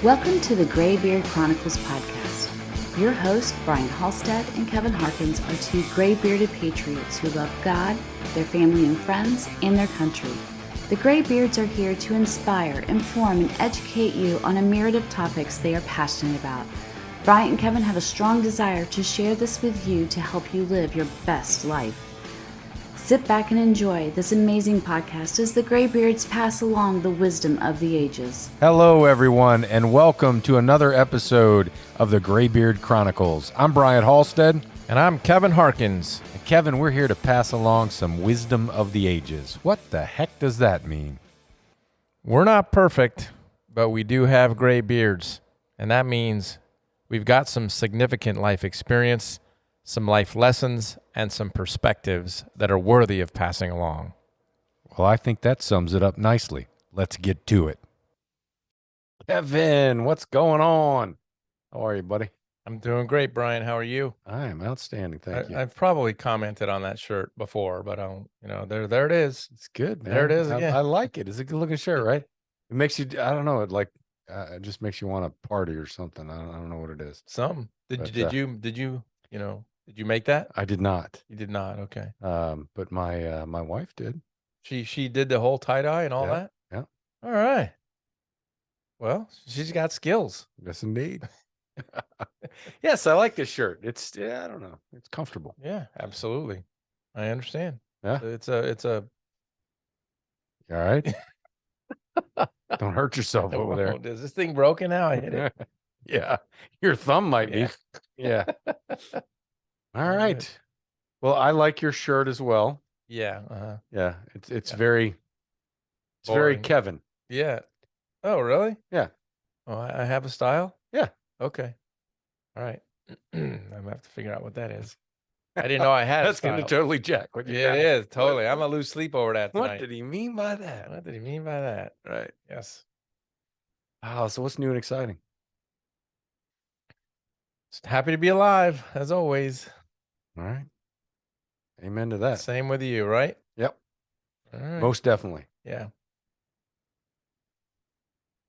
Welcome to the Graybeard Chronicles podcast. Your hosts, Brian Halstead and Kevin Harkins, are two gray-bearded patriots who love God, their family and friends, and their country. The Graybeards are here to inspire, inform, and educate you on a myriad of topics they are passionate about. Brian and Kevin have a strong desire to share this with you to help you live your best life. Sit back and enjoy this amazing podcast as the Graybeards pass along the wisdom of the ages. Hello, everyone, and welcome to another episode of the Graybeard Chronicles. I'm Brian Halstead. And I'm Kevin Harkins. And Kevin, we're here to pass along some wisdom of the ages. What the heck does that mean? We're not perfect, but we do have gray beards. And that means we've got some significant life experience, some life lessons, and some perspectives that are worthy of passing along. Well, I think that sums it up nicely. Let's get to it. Kevin, what's going on? How are you, buddy? I'm doing great, Brian. How are you? I am outstanding, thank you. I've probably commented on that shirt before, but there it is. It's good, man. There it is again. I like it. It's a good-looking shirt, right? It makes you, I don't know, it just makes you want to party or something. I don't know what it is. Some. Did you make that? I did not. You did not. Okay. But my wife did. She did the whole tie-dye and all that? Yeah. All right. Well, she's got skills. Yes, indeed. Yes, I like this shirt. It's, I don't know. It's comfortable. Yeah, absolutely. I understand. Yeah. It's a You all right? Don't hurt yourself over there. Is this thing broken now? I hit it. Yeah. Your thumb might Yeah. be. Yeah. All right. Well, I like your shirt as well. Yeah. Yeah. It's Yeah. very Boring. Kevin. Yeah. Oh, really? Yeah. Oh, I have a style? Yeah. Okay. All right. I'm gonna have to figure out what that is. I didn't know I had a That's style. going to totally jack what you Yeah, got. it is. Totally. I'm gonna lose sleep over that What tonight. did he mean by that? What did he mean by that? Right. Yes. Oh, so what's new and exciting? Just happy to be alive, as always. All right. Amen to that. Same with you, right? Yep. All right. Most definitely. Yeah.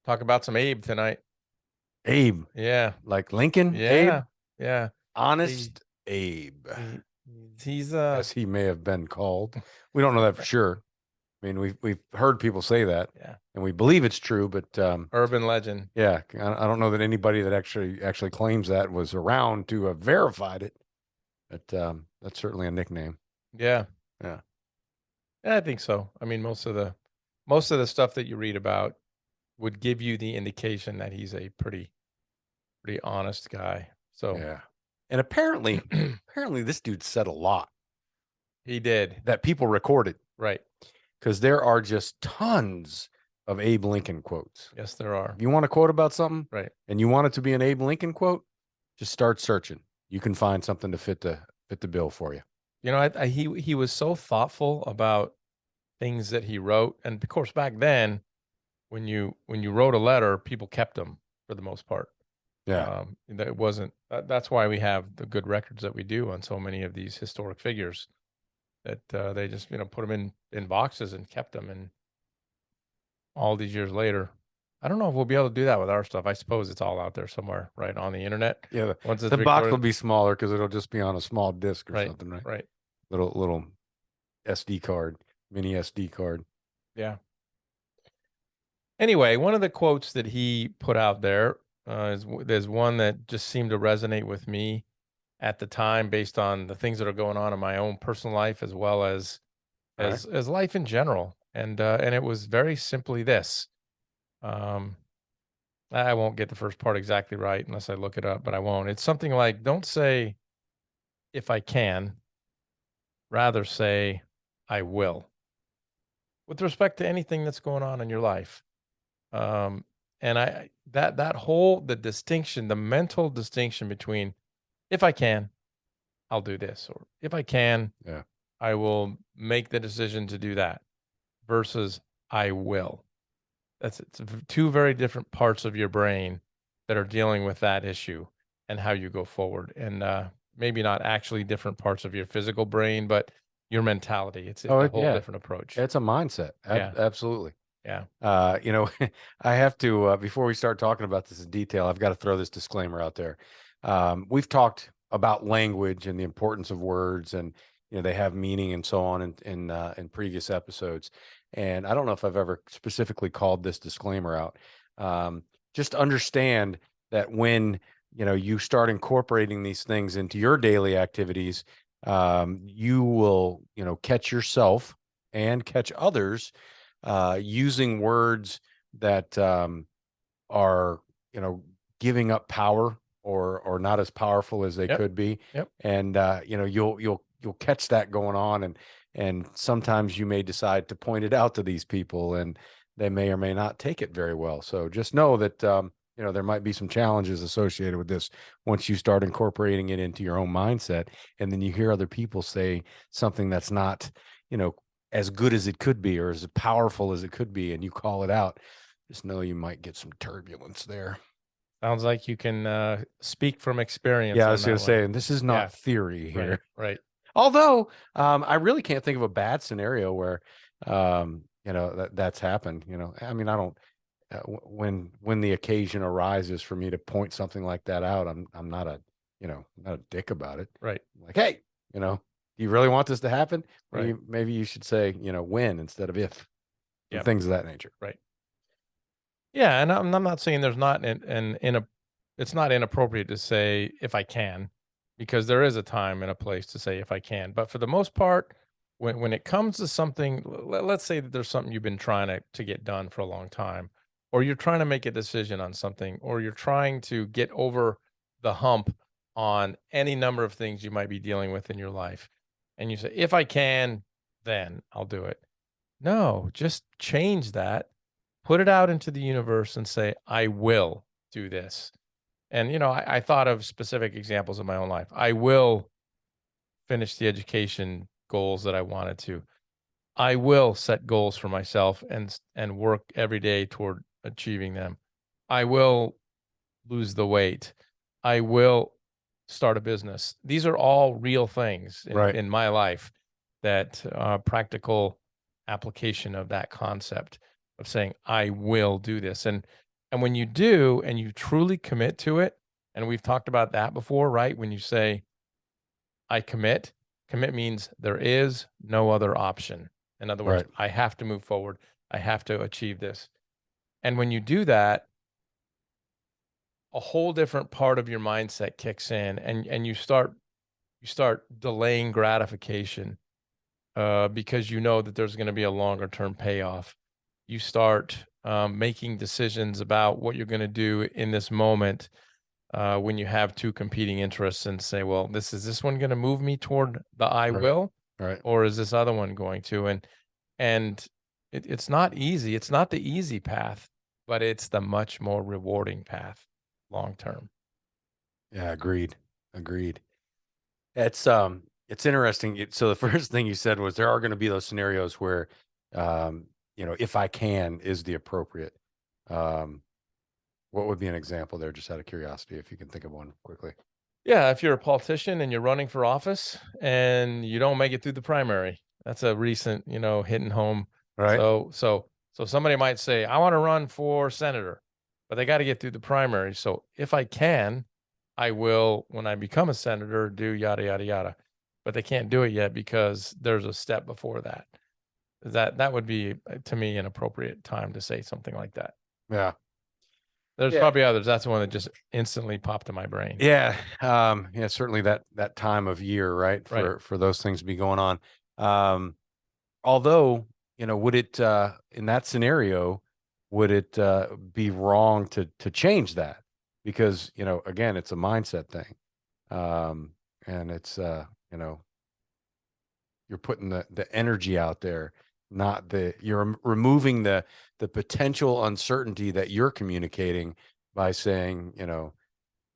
Talk about some Abe tonight. Abe. Yeah. Like Lincoln? Yeah. Abe? Yeah. Honest Abe. He's As he may have been called. We don't know that for sure. I mean, we've heard people say that, yeah, and we believe it's true, but urban legend. yeah, I don't know that anybody that actually claims that was around to have verified it. But that's certainly a nickname. Yeah. Yeah. I think so. I mean, most of the stuff that you read about would give you the indication that he's a pretty honest guy. So Yeah. And apparently this dude said a lot he did. that people recorded, Right. because there are just tons of Abe Lincoln quotes. Yes, there are. If you want to quote about something, Right. and you want it to be an Abe Lincoln quote, just start searching. You can find something to fit the bill for you. You know, he was so thoughtful about things that he wrote, and of course, back then, when you wrote a letter, people kept them for the most part. Yeah. That wasn't. That's why we have the good records that we do on so many of these historic figures. That they just put them in boxes and kept them, and all these years later, I don't know if we'll be able to do that with our stuff. I suppose it's all out there somewhere, right, on the internet. Yeah. Once it's The box recorded. will be smaller because it'll just be on a small disc or Right, something, right? right. Little SD card, mini SD card. Yeah. Anyway, one of the quotes that he put out there there's one that just seemed to resonate with me at the time, based on the things that are going on in my own personal life, as well as Right. as life in general. And it was very simply this. I won't get the first part exactly right unless I look it up, but I won't. It's something like, don't say if I can, rather say I will, with respect to anything that's going on in your life. And the distinction, the mental distinction between if I can, I'll do this, or if I can, Yeah. I will make the decision to do that, versus I will. It's two very different parts of your brain that are dealing with that issue and how you go forward. And maybe not actually different parts of your physical brain, but your mentality. It's a whole different approach. It's a mindset. Yeah. Absolutely. Yeah. You know, I have to, before we start talking about this in detail, I've got to throw this disclaimer out there. We've talked about language and the importance of words, and, you know, they have meaning and so on in previous episodes. And I don't know if I've ever specifically called this disclaimer out. Just understand that when, you know, you start incorporating these things into your daily activities, you will, you know, catch yourself and catch others using words that are, you know, giving up power or not as powerful as they Yep. could be. Yep. And you know, you'll catch that going on, and sometimes you may decide to point it out to these people, and they may or may not take it very well. So just know that you know, there might be some challenges associated with this once you start incorporating it into your own mindset, and then you hear other people say something that's not, you know, as good as it could be or as powerful as it could be, and you call it out. Just know you might get some turbulence there. Sounds like you can speak from experience. Yeah, I on was going that to one. say, and this is not Yeah. theory here. Right. Right. Although I really can't think of a bad scenario where you know, that's happened. You know, I mean, I don't when the occasion arises for me to point something like that out, I'm not a, you know, not a dick about it. Right. Like, hey, you know, do you really want this to happen? Right. Maybe you should say, you know, when instead of if, and Yep. things of that nature. Right. Yeah, and I'm not saying there's not an in a it's not inappropriate to say if I can, because there is a time and a place to say if I can. But for the most part, when it comes to something, let's say that there's something you've been trying to get done for a long time, or you're trying to make a decision on something, or you're trying to get over the hump on any number of things you might be dealing with in your life, and you say if I can, then I'll do it. No, just change that, put it out into the universe and say, I will do this. And, you know, I thought of specific examples in my own life. I will finish the education goals that I wanted to. I will set goals for myself and work every day toward achieving them. I will lose the weight. I will start a business. These are all real things Right. in my life that practical application of that concept of saying, I will do this. And when you do, and you truly commit to it, and we've talked about that before, right? When you say, I commit means there is no other option. In other words, Right. I have to move forward. I have to achieve this. And when you do that, a whole different part of your mindset kicks in, and you start delaying gratification because you know that there's going to be a longer term payoff. You start making decisions about what you're going to do in this moment when you have two competing interests, and say, well, this one going to move me toward the I Right. will, Right. or is this other one going to? And it's not easy. It's not the easy path, but it's the much more rewarding path long term. Yeah. Agreed. Agreed. It's interesting. So the first thing you said was there are going to be those scenarios where, you know, if I can is the appropriate. Um, what would be an example there, just out of curiosity, if you can think of one quickly? Yeah, if you're a politician and you're running for office and you don't make it through the primary, that's a recent, hitting home. Right. So somebody might say, I want to run for senator, but they got to get through the primary. So if I can, I will, when I become a senator, do yada yada yada. But they can't do it yet because there's a step before that. That would be, to me, an appropriate time to say something like that. Yeah. There's Yeah. probably others. That's the one that just instantly popped in my brain. Yeah. Yeah, certainly that time of year, right? Right. For those things to be going on. Although, you know, would it in that scenario, would it be wrong to change that? Because, you know, again, it's a mindset thing. And it's you know, you're putting the energy out there, not you're removing the potential uncertainty that you're communicating by saying, you know,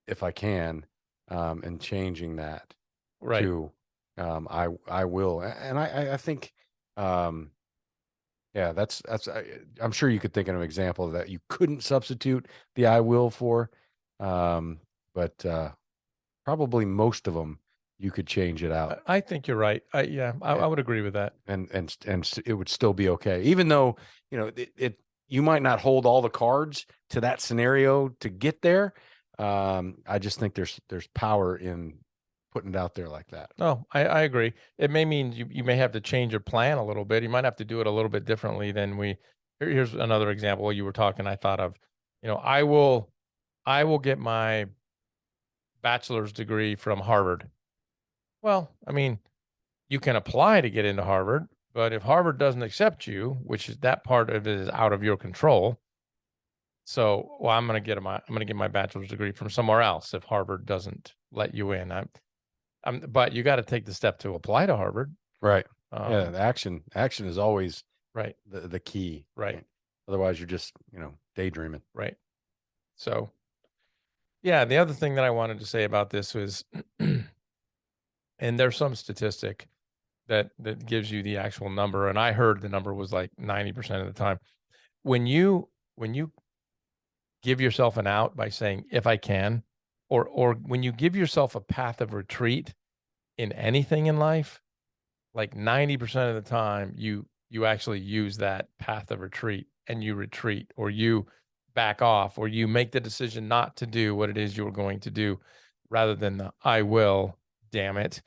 if I can, and changing that Right. to I will. And I think yeah, that's I'm sure you could think of an example of that you couldn't substitute the I will for, but probably most of them you could change it out. I think you're right. I would agree with that. And it would still be okay, even though, you know, you might not hold all the cards to that scenario to get there. I just think there's power in putting it out there like that. No, I agree. It may mean you may have to change your plan a little bit. You might have to do it a little bit differently than here's another example while you were talking, I thought of, I will get my bachelor's degree from Harvard. Well, I mean, you can apply to get into Harvard, but if Harvard doesn't accept you, which is that part of it is out of your control. So, well, I'm going to get my bachelor's degree from somewhere else if Harvard doesn't let you in. But you got to take the step to apply to Harvard. Right. Yeah. The action is always right. The key. Right. Otherwise you're just, daydreaming. Right. So, yeah, the other thing that I wanted to say about this was, and there's some statistic that gives you the actual number. And I heard the number was like 90% of the time. When you give yourself an out by saying, if I can, or when you give yourself a path of retreat in anything in life, like 90% of the time you actually use that path of retreat and you retreat, or you back off, or you make the decision not to do what it is you were going to do, rather than the I will, damn it.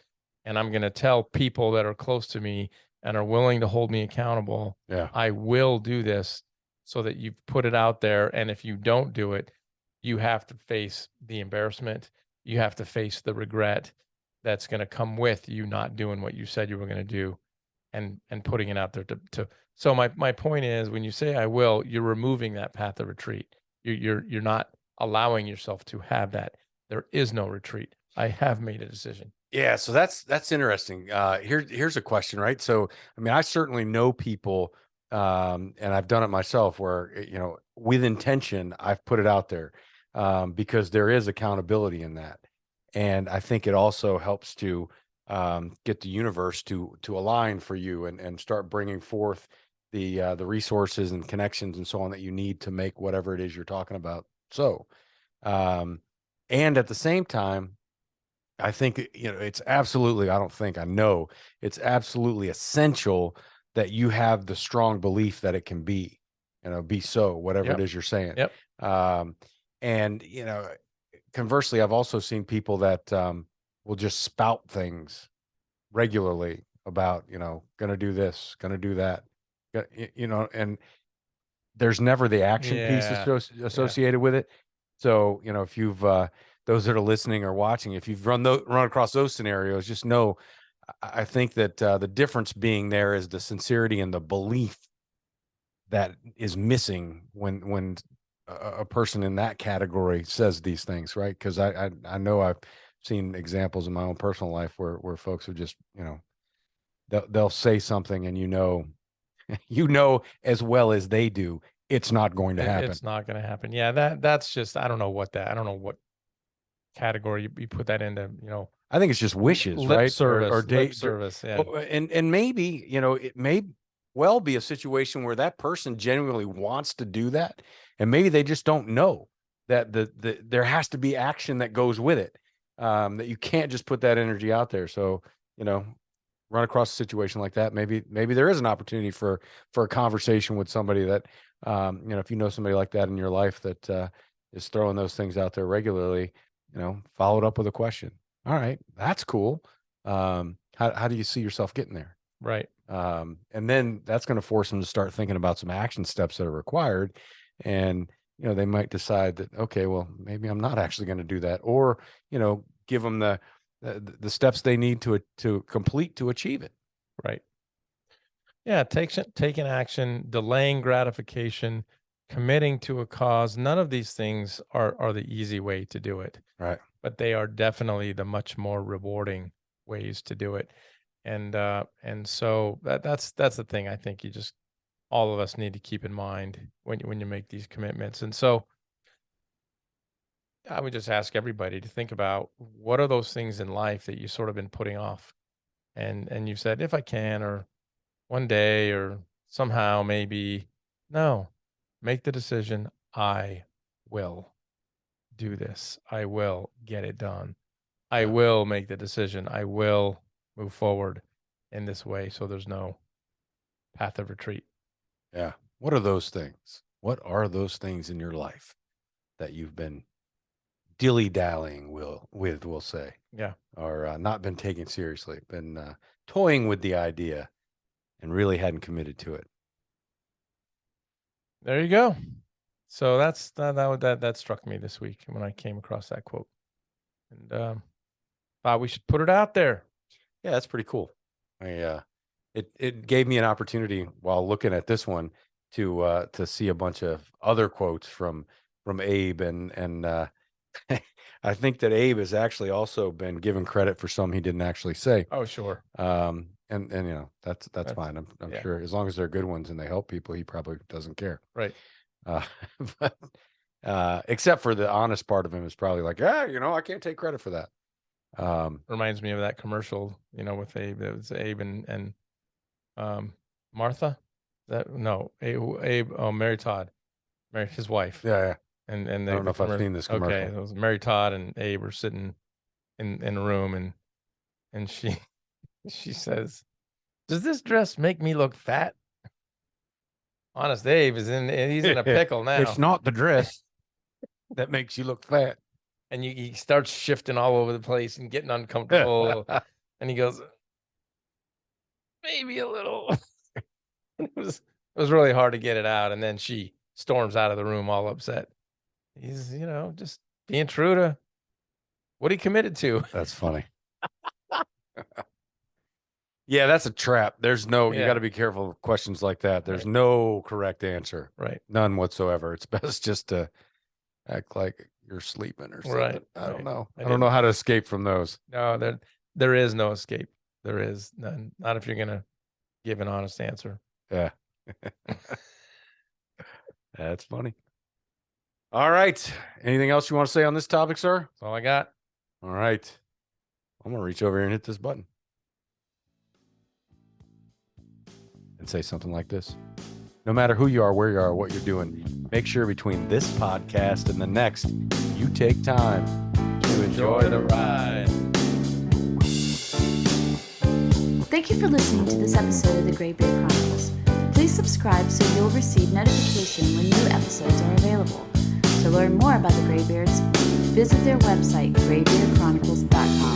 And I'm going to tell people that are close to me and are willing to hold me accountable. Yeah. I will do this, so that you've put it out there. And if you don't do it, you have to face the embarrassment. You have to face the regret that's going to come with you not doing what you said you were going to do, and putting it out there to. So my point is, when you say I will, you're removing that path of retreat. You're not allowing yourself to have that. There is no retreat. I have made a decision. Yeah, so that's interesting. Here's a question, right? So, I mean, I certainly know people, and I've done it myself, where with intention, I've put it out there, because there is accountability in that, and I think it also helps to get the universe to align for you and start bringing forth the resources and connections and so on that you need to make whatever it is you're talking about. So, and at the same time, I think, it's absolutely, I know it's absolutely essential that you have the strong belief that it can be, so, whatever it is you're saying. Yep. And, conversely, I've also seen people that will just spout things regularly about, going to do this, going to do that, and there's never the action piece associated with it. So, if you've, those that are listening or watching, if you've run across those scenarios, just know, I think that the difference being there is the sincerity and the belief that is missing when a person in that category says these things, right? Because I know I've seen examples in my own personal life where folks are just, they'll say something, and as well as they do, it's not going to happen. It's not going to happen. Yeah, that's just, I don't know what category you put that into, I think it's just wishes, lip right? service, or lip service. Yeah. And maybe, it may well be a situation where that person genuinely wants to do that, and maybe they just don't know that there has to be action that goes with it, that you can't just put that energy out there. So, run across a situation like that, maybe there is an opportunity for a conversation with somebody that, if you know somebody like that in your life that is throwing those things out there regularly, followed up with a question. All right, that's cool. How do you see yourself getting there? Right. And then that's going to force them to start thinking about some action steps that are required. And, they might decide that, okay, well, maybe I'm not actually going to do that, or, give them the steps they need to complete to achieve it. Right. Yeah. Taking action, delaying gratification, committing to a cause. None of these things are the easy way to do it. Right. But they are definitely the much more rewarding ways to do it. And so that's the thing I think all of us need to keep in mind when you make these commitments. And so I would just ask everybody to think about, what are those things in life that you sort of been putting off, and you said, if I can, or one day, or somehow, maybe. No, make the decision. I will do this. I will get it done. I will make the decision. I will move forward in this way. So there's no path of retreat. Yeah. What are those things? What are those things in your life that you've been dilly-dallying we'll say, Yeah. or not been taken seriously, been toying with the idea and really hadn't committed to it? There you go. So that struck me this week when I came across that quote, and thought we should put it out there. Yeah, that's pretty cool. It gave me an opportunity while looking at this one to see a bunch of other quotes from Abe, and I think that Abe has actually also been given credit for some he didn't actually say. Oh, sure. And that's fine. I'm sure as long as they're good ones and they help people, he probably doesn't care. Right. But except for the honest part of him is probably like, I can't take credit for that. Reminds me of that commercial, with Abe. It was Abe and Martha. Abe. Oh, Mary Todd, his wife. Yeah. And I don't know if I've seen this commercial. Okay, it was Mary Todd and Abe were sitting in a room, and she says, "Does this dress make me look fat?" Honest Abe he's in a pickle now. It's not the dress that makes you look fat. And he starts shifting all over the place and getting uncomfortable. And he goes, maybe a little. It was really hard to get it out. And then she storms out of the room all upset. He's, just being true to what he committed to. That's funny. Yeah, that's a trap. There's no, you got to be careful of questions like that. There's no correct answer. Right. None whatsoever. It's best just to act like you're sleeping or something. Right. I don't know. I don't know how to escape from those. No, there is no escape. There is none. Not if you're going to give an honest answer. Yeah. That's funny. All right. Anything else you want to say on this topic, sir? That's all I got. All right. I'm going to reach over here and hit this button and say something like this. No matter who you are, where you are, what you're doing, make sure between this podcast and the next, you take time to enjoy the ride. Thank you for listening to this episode of the Graybeard Chronicles. Please subscribe so you'll receive notification when new episodes are available. To learn more about the Graybeards, visit their website, graybeardchronicles.com.